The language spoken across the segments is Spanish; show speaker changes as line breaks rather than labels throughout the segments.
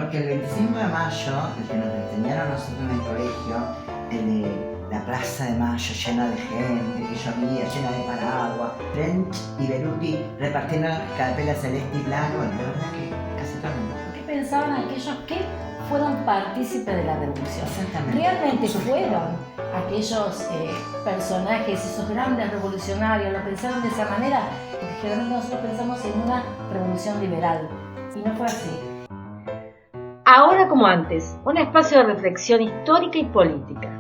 porque el 25 de mayo, el que nos enseñaron nosotros en el colegio, el de la Plaza de Mayo llena de gente, que llovía, llena de paraguas, French y Beruti repartiendo carapela celeste y blanco, bueno, de verdad que casi todo el mundo.
¿Qué pensaban aquellos que fueron partícipes de la revolución?
Exactamente.
¿Realmente fueron aquellos personajes, esos grandes revolucionarios, lo pensaron de esa manera? Porque generalmente nosotros pensamos en una revolución liberal, y no fue así.
Ahora como antes, un espacio de reflexión histórica y política.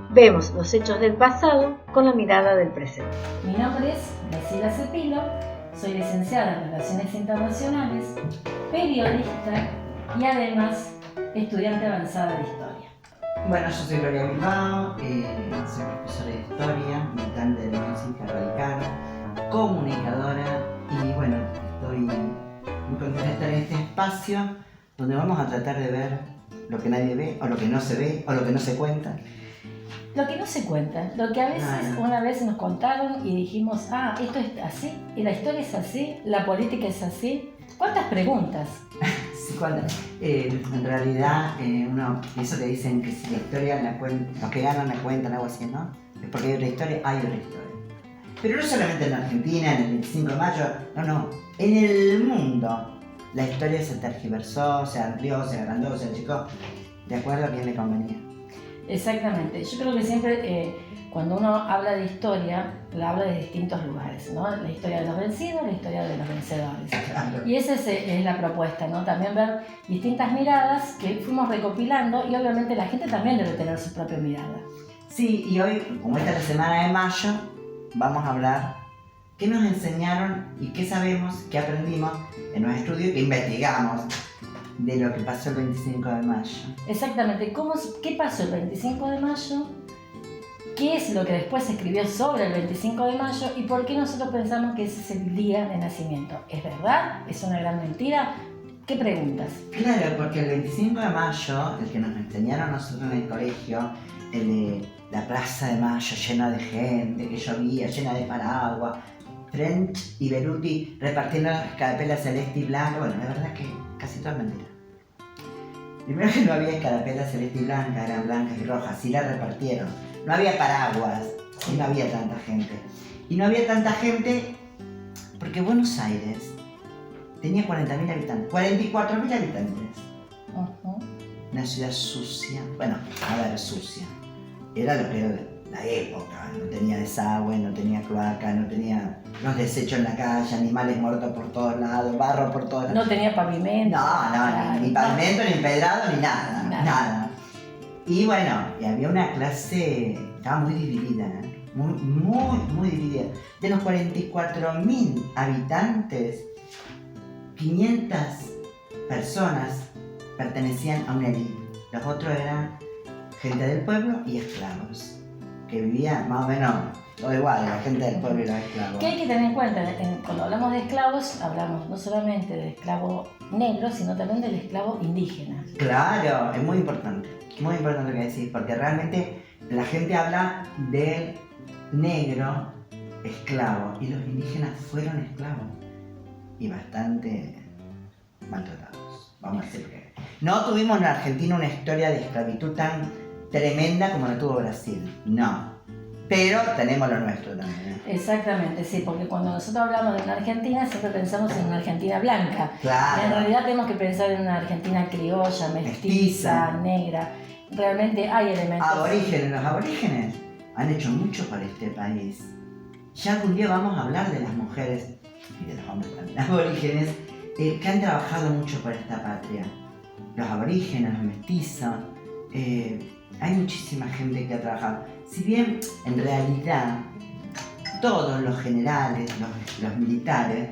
Vemos los hechos del pasado con la mirada del presente.
Mi nombre es Graciela Cepilo, soy licenciada en Relaciones Internacionales, periodista y además estudiante avanzada de Historia.
Bueno, yo soy Gloria Bilbao, soy profesora de Historia, militante del Movimiento Radical, comunicadora y bueno, estoy muy contenta de estar en este espacio donde vamos a tratar de ver lo que nadie ve, o lo que no se ve, o lo que no se cuenta.
Lo que no se cuenta, lo que a veces una vez nos contaron y dijimos, esto es así, y la historia es así, la política es así. ¿Cuántas preguntas?
Sí, en realidad, eso que dicen que si la historia la cuentan, los que ganan la cuentan, algo así, ¿no? Es porque hay otra historia, hay otra historia. Pero no solamente en Argentina, en el 25 de mayo, no, en el mundo. La historia se tergiversó, se amplió, se agrandó, se achicó, de acuerdo a quién le convenía.
Exactamente. Yo creo que siempre cuando uno habla de historia, la habla de distintos lugares, ¿no? La historia de los vencidos, la historia de los vencedores.
Claro.
Y esa es la propuesta, ¿no? También ver distintas miradas que fuimos recopilando y obviamente la gente también debe tener su propia mirada.
Sí, y hoy, como esta es la semana de mayo, vamos a hablar qué nos enseñaron y qué sabemos, qué aprendimos en nuestro estudio y qué investigamos de lo que pasó el 25 de mayo.
Exactamente. ¿Qué pasó el 25 de mayo? ¿Qué es lo que después se escribió sobre el 25 de mayo? ¿Y por qué nosotros pensamos que ese es el día de nacimiento? ¿Es verdad? ¿Es una gran mentira? ¿Qué preguntas?
Claro, porque el 25 de mayo, el que nos enseñaron nosotros en el colegio, el de la Plaza de Mayo llena de gente, que llovía, llena de paraguas, French y Beruti repartiendo carapela celeste y blanca, bueno, la verdad que casi todo es mentira. Primero que no había escarapela celeste y blanca, eran blancas y rojas, sí las repartieron. No había paraguas, y no había tanta gente. Y no había tanta gente porque Buenos Aires tenía 40.000 habitantes, 44.000 habitantes. Una ciudad sucia, bueno, a ver, sucia. Era lo que era la época, no tenía desagüe, no tenía cloaca, no tenía los desechos en la calle, animales muertos por todos lados, barro por todos lados.
No tenía pavimento.
No, ni pavimento, ni empedrado, ni nada. Y bueno, y había una clase, estaba muy dividida, muy dividida. De los 44.000 habitantes, 500 personas pertenecían a una élite. Los otros eran gente del pueblo y esclavos, que vivían más o menos todo igual, la gente del pueblo y los esclavos.
¿Qué hay que tener en cuenta? Cuando hablamos de esclavos, hablamos no solamente del esclavo negro, sino también del esclavo indígena.
Claro, es muy importante lo que decís, porque realmente la gente habla del negro esclavo, y los indígenas fueron esclavos, y bastante maltratados, vamos a decir que no tuvimos en Argentina una historia de esclavitud tan tremenda como la tuvo Brasil, no. Pero tenemos lo nuestro también.
Exactamente, sí, porque cuando nosotros hablamos de una Argentina siempre pensamos en una Argentina blanca.
Claro.
En realidad tenemos que pensar en una Argentina criolla, mestiza, negra. Realmente hay elementos.
Los aborígenes han hecho mucho para este país. Ya algún día vamos a hablar de las mujeres y de los hombres también, aborígenes, que han trabajado mucho por esta patria. Los aborígenes, los mestizos, hay muchísima gente que ha trabajado. Si bien en realidad todos los generales, los militares,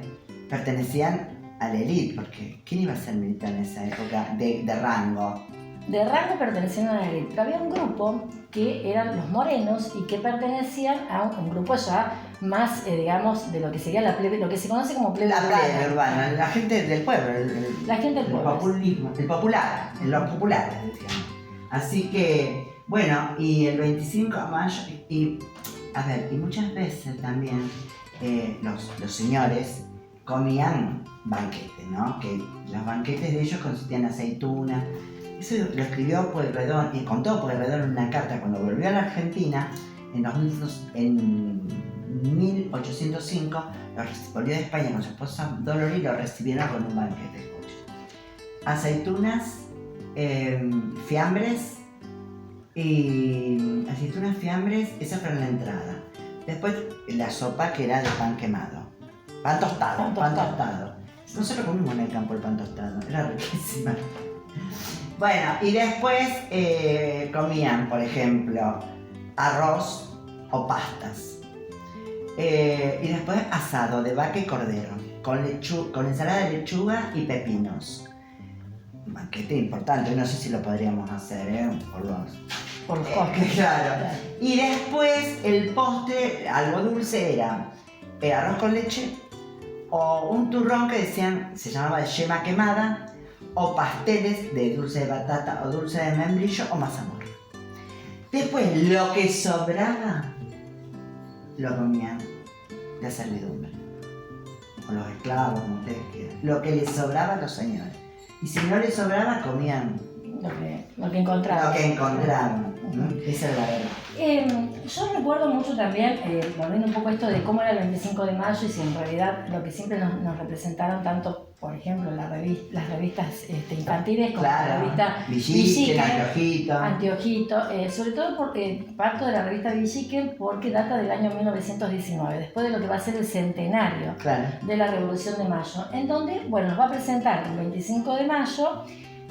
pertenecían a la élite, porque ¿quién iba a ser militar en esa época de rango?
De rango pertenecían a la élite, pero había un grupo que eran los morenos y que pertenecían a un grupo ya más, digamos, de lo que sería la plebe, lo que se conoce como plebe urbana.
La plebe urbana, la gente del pueblo,
la gente del pueblo.
Populismo, el popular, los populares, decíamos. Así que, bueno, y el 25 de mayo, y muchas veces también los señores comían banquetes, ¿no? Que los banquetes de ellos consistían en aceitunas. Eso lo escribió Pueyrredón y contó Pueyrredón en una carta cuando volvió a la Argentina en 1805. Volvió de España con su esposa Dolores y lo recibieron con un banquete. Escuchen. Aceitunas, fiambres, esa fue la entrada. Después la sopa que era de pan quemado. Pan tostado. Nosotros comimos en el campo el pan tostado, era riquísimo. Bueno, y después comían, por ejemplo, arroz o pastas. Y después asado de vaca y cordero, con ensalada de lechuga y pepinos. Un banquete importante, no sé si lo podríamos hacer, por los costes. Claro. Y después el postre, algo dulce, era arroz con leche o un turrón que se llamaba de yema quemada, o pasteles de dulce de batata o dulce de membrillo o mazamorra. Después lo que sobraba lo comían la servidumbre o los esclavos, como ustedes quieran. Lo que les sobraba a los señores. Y si no les sobraba, comían
lo que encontraban.
Esa es la verdad.
Yo recuerdo mucho también, volviendo un poco a esto de cómo era el 25 de mayo y si en realidad lo que siempre nos representaron tanto, por ejemplo, las revistas infantiles como la revista
Villiquen,
Anteojito, sobre todo porque parto de la revista Villiquen porque data del año 1919, después de lo que va a ser el centenario de la Revolución de Mayo, en donde, nos va a presentar el 25 de mayo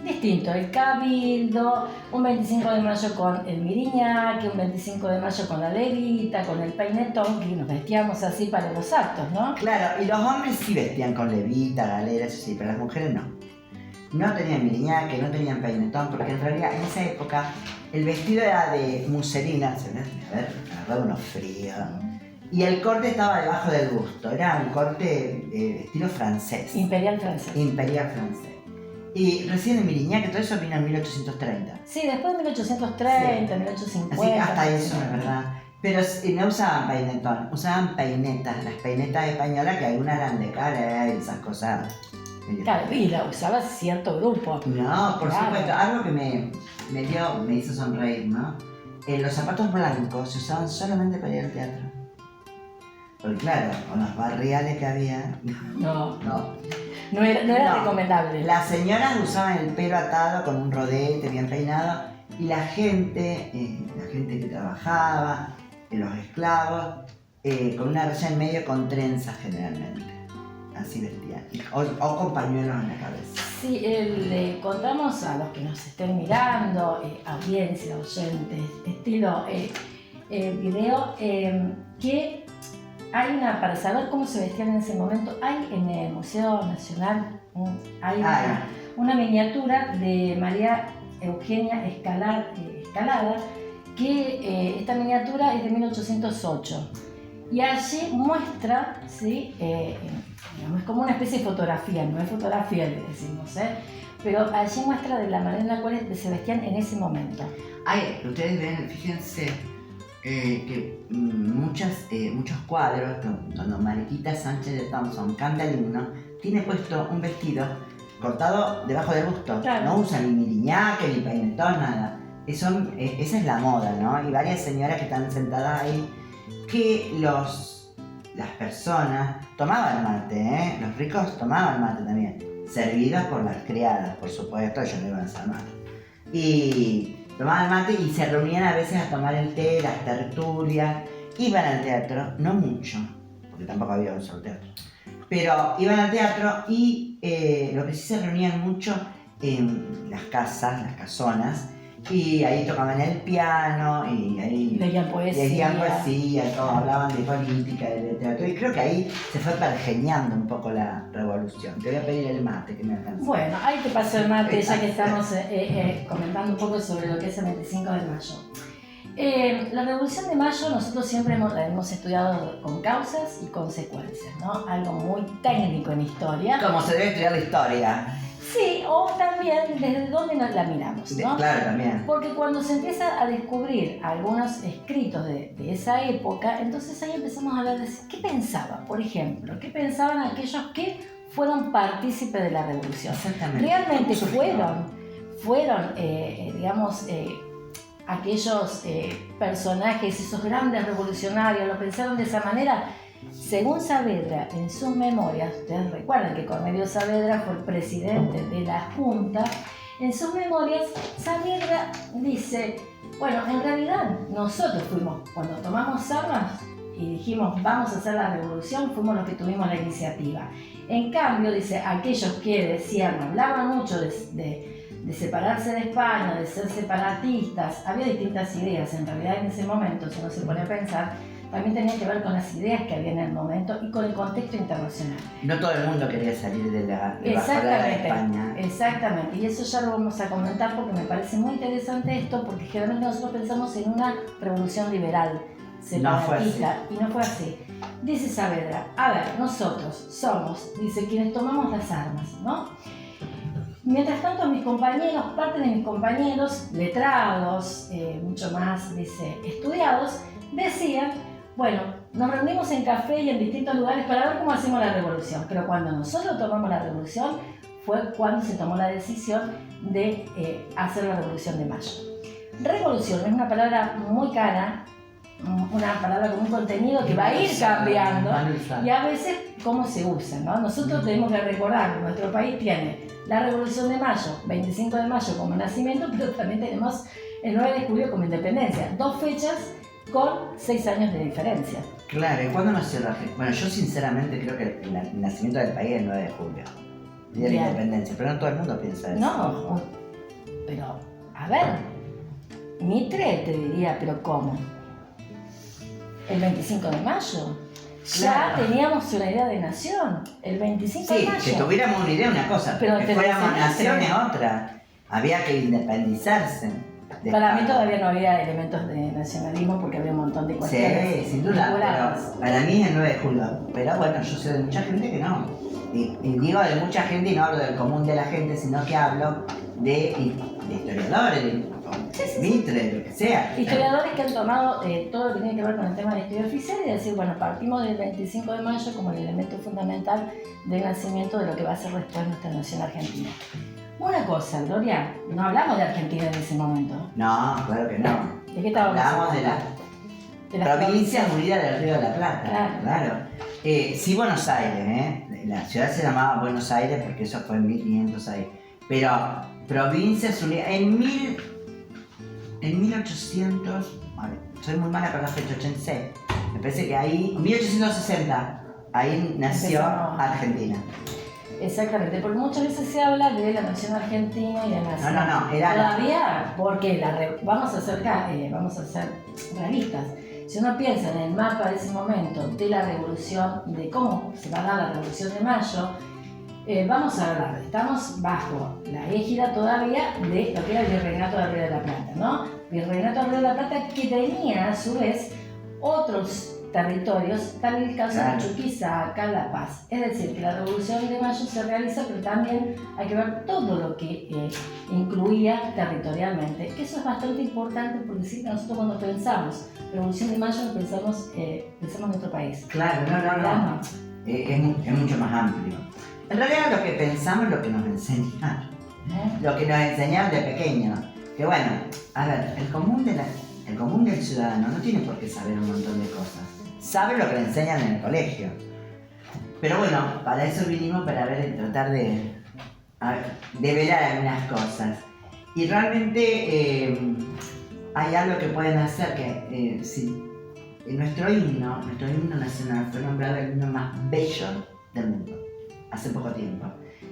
distinto, el cabildo, un 25 de mayo con el miriñaque, un 25 de mayo con la levita, con el peinetón, que nos vestíamos así para los actos, ¿no?
Claro, y los hombres sí vestían con levita, galera, eso sí, pero las mujeres no. No tenían miriñaque, no tenían peinetón, porque en realidad en esa época el vestido era de muselina, agarraba unos fríos, y el corte estaba debajo del busto, era un corte estilo francés.
Imperial francés.
Y recién el miriñaque, todo eso vino en 1830.
Sí, después de 1830, 1850.
Así que hasta eso, es verdad. Pero no usaban peinetón, usaban peinetas, las peinetas españolas, que algunas eran de cara y esas cosas.
Claro, y la usaba cierto grupo.
No, por supuesto, algo que me hizo sonreír, ¿no? Los zapatos blancos se usaban solamente para ir al teatro. Porque claro, con los barriales que había... No era recomendable. Las señoras usaban el pelo atado con un rodete bien peinado y la gente que trabajaba, los esclavos, con una raya en medio con trenzas generalmente. Así vestían. O con pañuelos en la cabeza.
Sí, le contamos a los que nos estén mirando, audiencia, oyentes, estilo video, que hay para saber cómo se vestían en ese momento, hay en el Museo Nacional una miniatura de María Eugenia Escalada, que esta miniatura es de 1808 y allí muestra, ¿sí? Es como una especie de fotografía, no es fotografía le decimos, pero allí muestra de la manera en la cual se vestían en ese momento.
Ustedes ven, fíjense que muchos cuadros, cuando Mariquita Sánchez de Thompson canta el himno, tiene puesto un vestido cortado debajo del busto. Claro. No usa ni miriñaque, ni peinetón, nada. Esa es la moda, ¿no? Y varias señoras que están sentadas ahí, que las personas tomaban mate, los ricos tomaban mate también, servidos por las criadas, por supuesto, ellos no iban a hacer mate. Y tomaban mate y se reunían a veces a tomar el té, las tertulias, iban al teatro, no mucho, porque tampoco había un solo teatro, pero iban al teatro y lo que sí se reunían mucho en las casas, las casonas, y ahí tocaban el piano y ahí
leían poesía,
todo, hablaban de política, de teatro, y creo que ahí se fue pergeñando un poco la revolución. Te voy a pedir el mate que me alcanza.
Bueno, ahí te paso el mate ya que estamos comentando un poco sobre lo que es el 25 de mayo. La Revolución de Mayo nosotros siempre la hemos estudiado con causas y consecuencias, ¿no? Algo muy técnico en historia.
Como se debe estudiar la historia.
Sí, o también desde dónde nos la miramos, ¿no?
Claro, también.
Porque cuando se empieza a descubrir algunos escritos de esa época, entonces ahí empezamos a hablar de qué pensaba, por ejemplo, qué pensaban aquellos que fueron partícipes de la revolución.
Exactamente.
Realmente fueron digamos, aquellos personajes, esos grandes revolucionarios, lo pensaron de esa manera. Según Saavedra, en sus memorias, ustedes recuerdan que Cornelio Saavedra fue el presidente de la Junta, en sus memorias Saavedra dice, bueno, en realidad nosotros fuimos, cuando tomamos armas y dijimos vamos a hacer la revolución, fuimos los que tuvimos la iniciativa. En cambio, dice, aquellos que decían, hablaban mucho de separarse de España, de ser separatistas, había distintas ideas, en realidad en ese momento, si uno se pone a pensar, también tenía que ver con las ideas que había en el momento y con el contexto internacional.
No todo el mundo quería salir de bajo la España.
Exactamente, y eso ya lo vamos a comentar porque me parece muy interesante esto, porque generalmente nosotros pensamos en una revolución liberal, separatista, y no fue así. Dice Saavedra, a ver, nosotros somos, dice, quienes tomamos las armas, ¿no? Mientras tanto, parte de mis compañeros, letrados, mucho más, dice, estudiados, decían, bueno, nos reunimos en café y en distintos lugares para ver cómo hacemos la revolución. Pero cuando nosotros tomamos la revolución, fue cuando se tomó la decisión de hacer la Revolución de Mayo. Revolución es una palabra muy cara, una palabra con un contenido que va a ir cambiando y a veces cómo se usa, ¿no? Nosotros tenemos que recordar que nuestro país tiene la Revolución de Mayo, 25 de mayo como nacimiento, pero también tenemos el 9 de julio como independencia, 2 fechas con 6 años de diferencia.
Claro, ¿y cuándo nació la gente? Bueno, yo sinceramente creo que el nacimiento del país es el 9 de julio, día de la independencia, pero no todo el mundo piensa eso.
No, pero, a ver, Mitre te diría, pero ¿cómo? ¿El 25 de mayo?
Claro.
Ya teníamos una idea de nación, el 25 de mayo.
Sí, que tuviéramos una idea una cosa, pero que fuéramos nación es otra. Había que independizarse.
Para mí todavía no había elementos de nacionalismo porque había un montón de cuestiones.
Sí, sin duda, pero para mí es el 9 de julio. Pero bueno, yo sé de mucha gente que no. Y digo de mucha gente y no hablo del común de la gente, sino que hablo de historiadores, de Mitre, lo que sea.
Historiadores que han tomado todo lo que tiene que ver con el tema de la historia oficial y decir, bueno, partimos del 25 de mayo como el elemento fundamental del nacimiento de lo que va a ser después nuestra nación argentina. Una cosa, Gloria, no hablamos de Argentina en ese momento.
No, claro que no.
¿De qué estábamos
hablamos
hablando?
De las provincias unidas del Río de la Plata.
Claro.
Sí, Buenos Aires, la ciudad se llamaba Buenos Aires porque eso fue en 1506. Pero provincias unidas en 1800, a ver, soy muy mala con la fecha, 86. Me parece que ahí, 1860, ahí nació Argentina.
Exactamente, porque muchas veces se habla de la nación argentina y de la nación.
No, era
todavía, porque vamos a ser realistas. Si uno piensa en el mapa de ese momento de la revolución, de cómo se va a dar la revolución de mayo, vamos a hablar, estamos bajo la égida todavía de lo que era el Virreinato del Río de la Plata, ¿no? Virreinato del Río de la Plata que tenía a su vez otros territorios, tal el caso de Chuquisaca, La Paz. Es decir, que la Revolución de Mayo se realiza, pero también hay que ver todo lo que incluía territorialmente, que eso es bastante importante porque sí que nosotros cuando pensamos Revolución de Mayo pensamos en nuestro país.
Claro, no. Es mucho más amplio. En realidad lo que pensamos es lo que nos enseñaron, lo que nos enseñaron de pequeños. Que bueno, a ver, el común del ciudadano no tiene por qué saber un montón de cosas. Sabe lo que le enseñan en el colegio. Pero bueno, para eso vinimos, para tratar de velar algunas cosas. Y realmente hay algo que pueden hacer que nuestro himno nacional fue nombrado el himno más bello del mundo hace poco tiempo.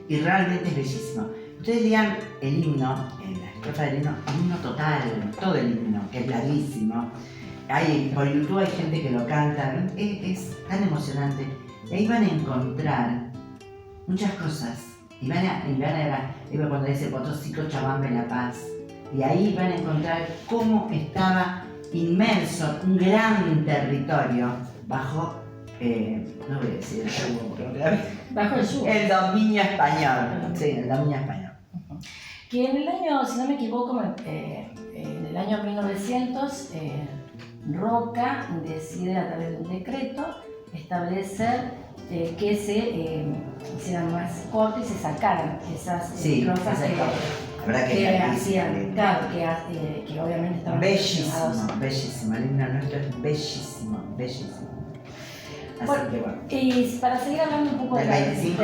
Y realmente es bellísimo. Ustedes lean el himno, la estrofa del himno, el himno total, todo el himno, que es larguísimo. Por YouTube hay gente que lo canta, es tan emocionante. Y ahí van a encontrar muchas cosas. Y van a ver cuando dice Potosí, Cochabamba y La Paz. Y ahí van a encontrar cómo estaba inmerso un gran territorio bajo no voy a decir el yugo porque no queda bien.
Bajo el yugo.
El dominio español. Sí, el dominio español.
Que en el año, si no me equivoco, en el año 1900, Roca decide a través de un decreto establecer que se hicieran más cortes y se sacaran esas estrofas que hacían, claro, que obviamente estaban
bellísimo, bellísimo, el himno nuestro es bellísimo, bellísimo. Así
bueno,
que bueno.
Y para seguir hablando un poco
del 25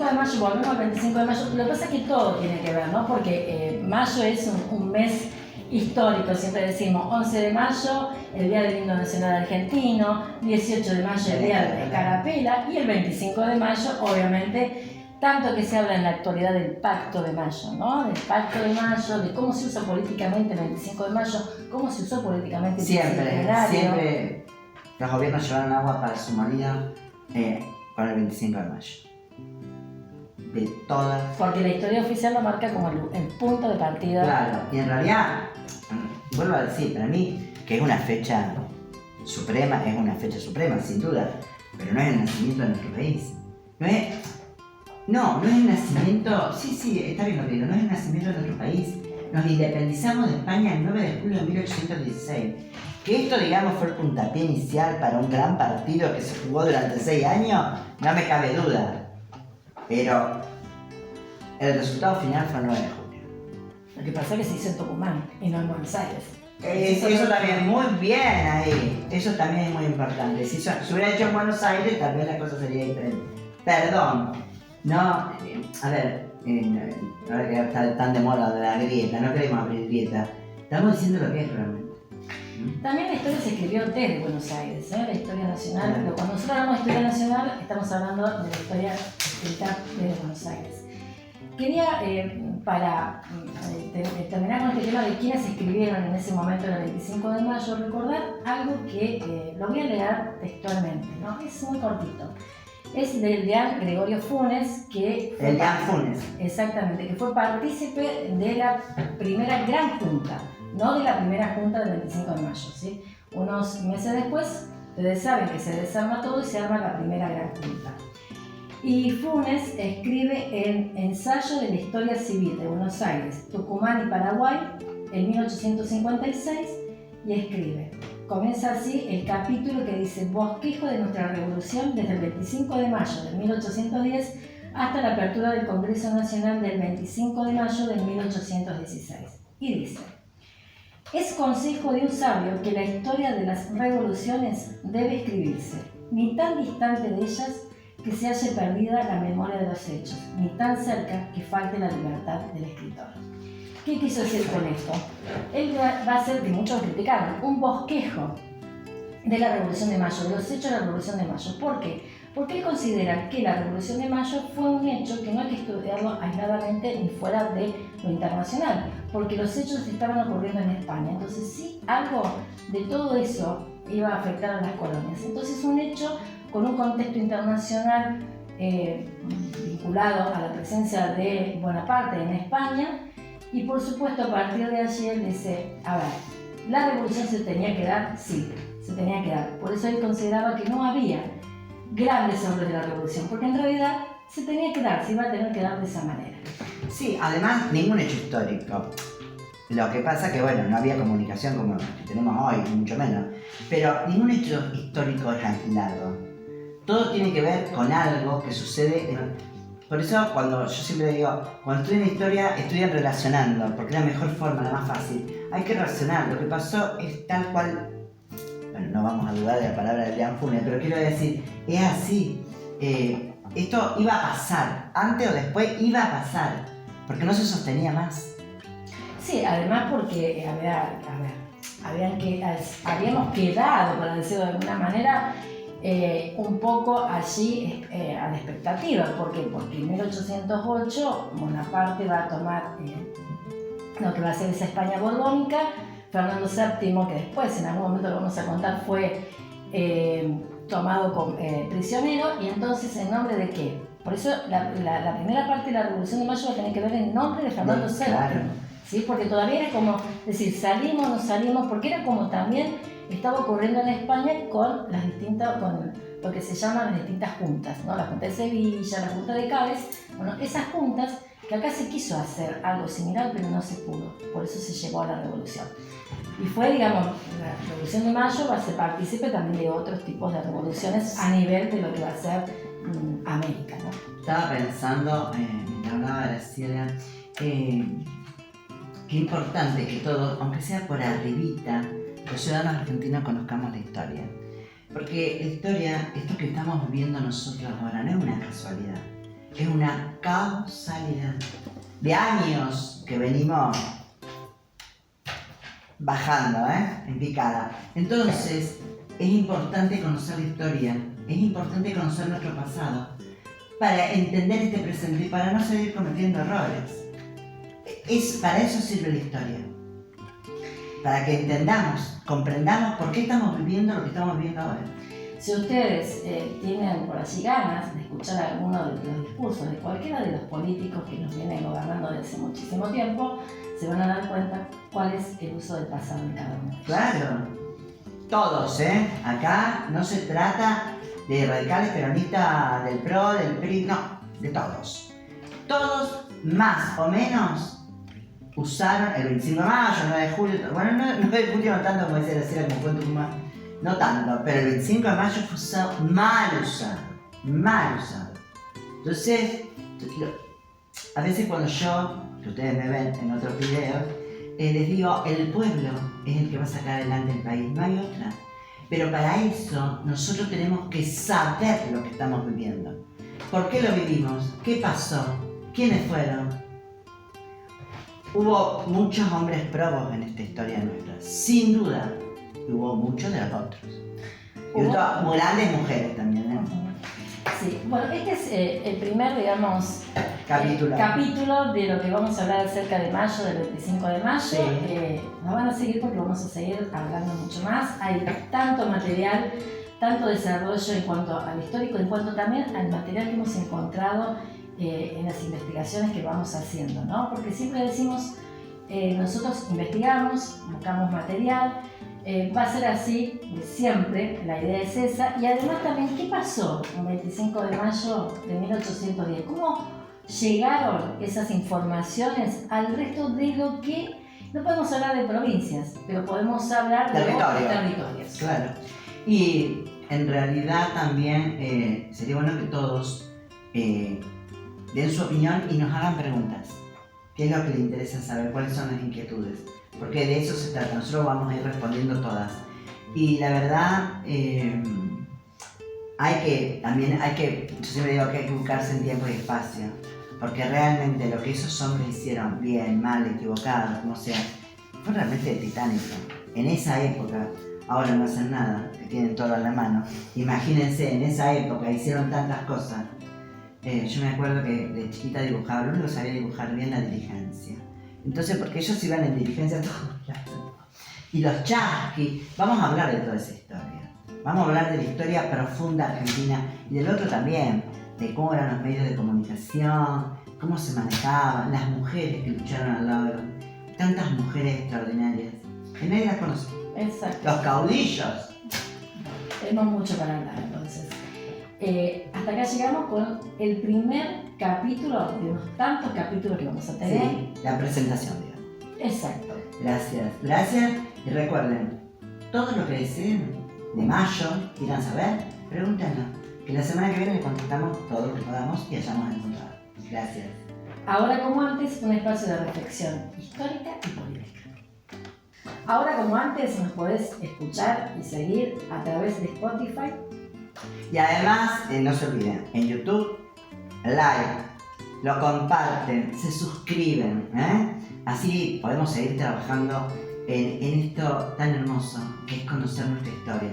de mayo, volvemos al 25 de mayo, lo que pasa es que todo tiene que ver, ¿no? Porque mayo es un mes histórico, siempre decimos 11 de mayo, el Día del Himno Nacional Argentino, 18 de mayo, el Día de Carapela, y el 25 de mayo, obviamente, tanto que se habla en la actualidad del Pacto de Mayo, ¿no? Del Pacto de Mayo, de cómo se usa políticamente el 25 de mayo, cómo se usó políticamente el
siempre los gobiernos llevaron agua para su marida con el 25 de mayo. De todas.
Porque la historia oficial lo marca como el punto de partida.
Claro, y en realidad, vuelvo a decir, para mí, que es una fecha suprema, sin duda, pero no es el nacimiento de nuestro país. No es el nacimiento, sí, está bien lo que digo, no es el nacimiento de nuestro país. Nos independizamos de España el 9 de julio de 1816. Que esto, digamos, fue el puntapié inicial para un gran partido que se jugó durante 6 años, no me cabe duda. Pero el resultado final fue el 9 de julio.
Lo que pasa es que se hizo en Tucumán y no en Buenos Aires.
Eso también, muy bien ahí. Eso también es muy importante. Si se hubiera hecho en Buenos Aires, tal vez la cosa sería diferente. Perdón. No, a ver, ahora que está tan de moda de la grieta, no queremos abrir grieta. Estamos diciendo lo que es realmente.
También la historia se escribió desde Buenos Aires, la historia nacional, pero cuando nosotros hablamos de historia nacional estamos hablando de la historia escrita desde Buenos Aires. Quería, para terminar con este tema de quiénes escribieron en ese momento, el 25 de mayo, recordar algo que lo voy a leer textualmente, ¿no? Es muy cortito. Es del deán Gregorio Funes, que fue,
el deán Funes.
Exactamente, que fue partícipe de la primera gran junta, no de la primera junta del 25 de mayo, ¿sí? Unos meses después, ustedes saben que se desarma todo y se arma la primera gran junta. Y Funes escribe en Ensayo de la Historia Civil de Buenos Aires, Tucumán y Paraguay, en 1856, y escribe. Comienza así el capítulo que dice Bosquejo de nuestra revolución desde el 25 de mayo de 1810 hasta la apertura del Congreso Nacional del 25 de mayo de 1816. Y dice: es consejo de un sabio que la historia de las revoluciones debe escribirse, ni tan distante de ellas que se halle perdida la memoria de los hechos, ni tan cerca que falte la libertad del escritor. ¿Qué quiso decir con esto? Él va a ser, que muchos criticaron, un bosquejo de la Revolución de Mayo, de los hechos de la Revolución de Mayo. ¿Por qué? Porque él considera que la Revolución de Mayo fue un hecho que no hay que estudiarlo aisladamente ni fuera de lo internacional, porque los hechos estaban ocurriendo en España. Entonces, sí, algo de todo eso iba a afectar a las colonias. Entonces, un hecho con un contexto internacional vinculado a la presencia de Bonaparte en España. Y por supuesto, a partir de allí él dice, a ver, la revolución se tenía que dar, sí, se tenía que dar. Por eso él consideraba que no había grandes hombres de la revolución, porque en realidad se tenía que dar, se iba a tener que dar de esa manera.
Sí, además, ningún hecho histórico. Lo que pasa que, bueno, no había comunicación como que tenemos hoy, mucho menos. Pero ningún hecho histórico es aislado. Todo tiene que ver con algo que sucede. Por eso, cuando yo siempre digo, cuando estudian historia, estudian relacionando, porque es la mejor forma, la más fácil. Hay que relacionar, lo que pasó es tal cual. Bueno, no vamos a dudar de la palabra de Deán Funes, pero quiero decir, es así. Esto iba a pasar, antes o después iba a pasar, porque no se sostenía más.
Sí, además porque, habíamos quedado, para decirlo de alguna manera, un poco allí a la expectativa. ¿Por qué? Porque en 1808 Bonaparte va a tomar lo que va a ser esa España borbónica. Fernando VII, que después en algún momento lo vamos a contar, fue tomado prisionero. Y entonces, ¿en nombre de qué? Por eso la primera parte de la Revolución de Mayo va a tener que ver en nombre de Fernando VII.
Claro.
¿Sí? Porque todavía era como decir, salimos, no salimos, porque era como también estaba ocurriendo en España con lo que se llaman las distintas juntas, ¿no? La Junta de Sevilla, la Junta de Cádiz. Bueno, esas juntas, que acá se quiso hacer algo similar, pero no se pudo, por eso se llegó a la revolución. Y fue, digamos, la Revolución de Mayo va a ser partícipe también de otros tipos de revoluciones a nivel de lo que va a ser América, ¿no?
Estaba pensando, me hablaba Graciela, qué importante que todos, aunque sea por arribita, los ciudadanos argentinos conozcamos la historia. Porque la historia, esto que estamos viviendo nosotros ahora, no es una casualidad, es una causalidad de años que venimos bajando, en picada. Entonces, es importante conocer la historia, es importante conocer nuestro pasado, para entender este presente y para no seguir cometiendo errores. Para eso sirve la historia. Para que entendamos, comprendamos por qué estamos viviendo lo que estamos viviendo ahora.
Si ustedes tienen por allí ganas de escuchar alguno de los discursos de cualquiera de los políticos que nos vienen gobernando desde hace muchísimo tiempo, se van a dar cuenta cuál es el uso del pasado de cada uno de ellos.
Claro, todos, acá no se trata de radicales peronistas del PRO, del PRI, no, de todos. Todos, más o menos, usaron el 25 de mayo, 9 de julio, bueno, 9 de julio no tanto como decía Graciela, como fue en Tucumán, no tanto, pero el 25 de mayo fue usado, mal usado. Entonces, a veces cuando yo, que ustedes me ven en otros videos, les digo, el pueblo es el que va a sacar adelante el país, no hay otra. Pero para eso nosotros tenemos que saber lo que estamos viviendo. ¿Por qué lo vivimos? ¿Qué pasó? ¿Quiénes fueron? Hubo muchos hombres probos en esta historia nuestra, sin duda. Hubo muchos de los otros. Y hubo grandes mujeres también,
Sí, bueno, este es el primer, digamos,
capítulo
de lo que vamos a hablar acerca de mayo, del 25 de mayo.
Sí.
Nos van a seguir porque vamos a seguir hablando mucho más. Hay tanto material, tanto desarrollo en cuanto al histórico, en cuanto también al material que hemos encontrado en las investigaciones que vamos haciendo, ¿no? Porque siempre decimos, nosotros investigamos, buscamos material, va a ser así siempre, la idea es esa. Y además también, ¿qué pasó el 25 de mayo de 1810? ¿Cómo llegaron esas informaciones al resto de lo que, no podemos hablar de provincias, pero podemos hablar de territorios?
Claro. Y en realidad también sería bueno que todos den su opinión y nos hagan preguntas. ¿Qué es lo que les interesa saber? ¿Cuáles son las inquietudes? Porque de eso se trata, nosotros vamos a ir respondiendo todas. Y la verdad, yo siempre digo que hay que buscarse en tiempo y espacio, porque realmente lo que esos hombres hicieron, bien, mal, equivocados, como sea, fue realmente titánico. En esa época, ahora no hacen nada, que tienen todo a la mano. Imagínense, en esa época hicieron tantas cosas. Yo me acuerdo que de chiquita dibujaba, lo único que sabía dibujar bien la diligencia. Entonces, porque ellos iban en diligencia a todos lados. Y los chasquis, vamos a hablar de toda esa historia. Vamos a hablar de la historia profunda argentina y del otro también, de cómo eran los medios de comunicación, cómo se manejaban, las mujeres que lucharon al lado de tantas mujeres extraordinarias, que nadie las conoce.
Exacto.
Los caudillos.
Tenemos mucho para hablar entonces. Hasta acá llegamos con el primer capítulo de unos tantos capítulos que vamos a tener.
Sí, la presentación, digamos.
Exacto.
Gracias. Y recuerden, todo lo que deseen de mayo, quieran saber, pregúntenos. Que la semana que viene les contestamos todo lo que podamos y hayamos encontrado. Gracias.
Ahora como antes, un espacio de reflexión histórica y política. Ahora como antes, nos podés escuchar y seguir a través de Spotify.
Y además, no se olviden, en YouTube, like, lo comparten, se suscriben, Así podemos seguir trabajando en esto tan hermoso que es conocer nuestra historia.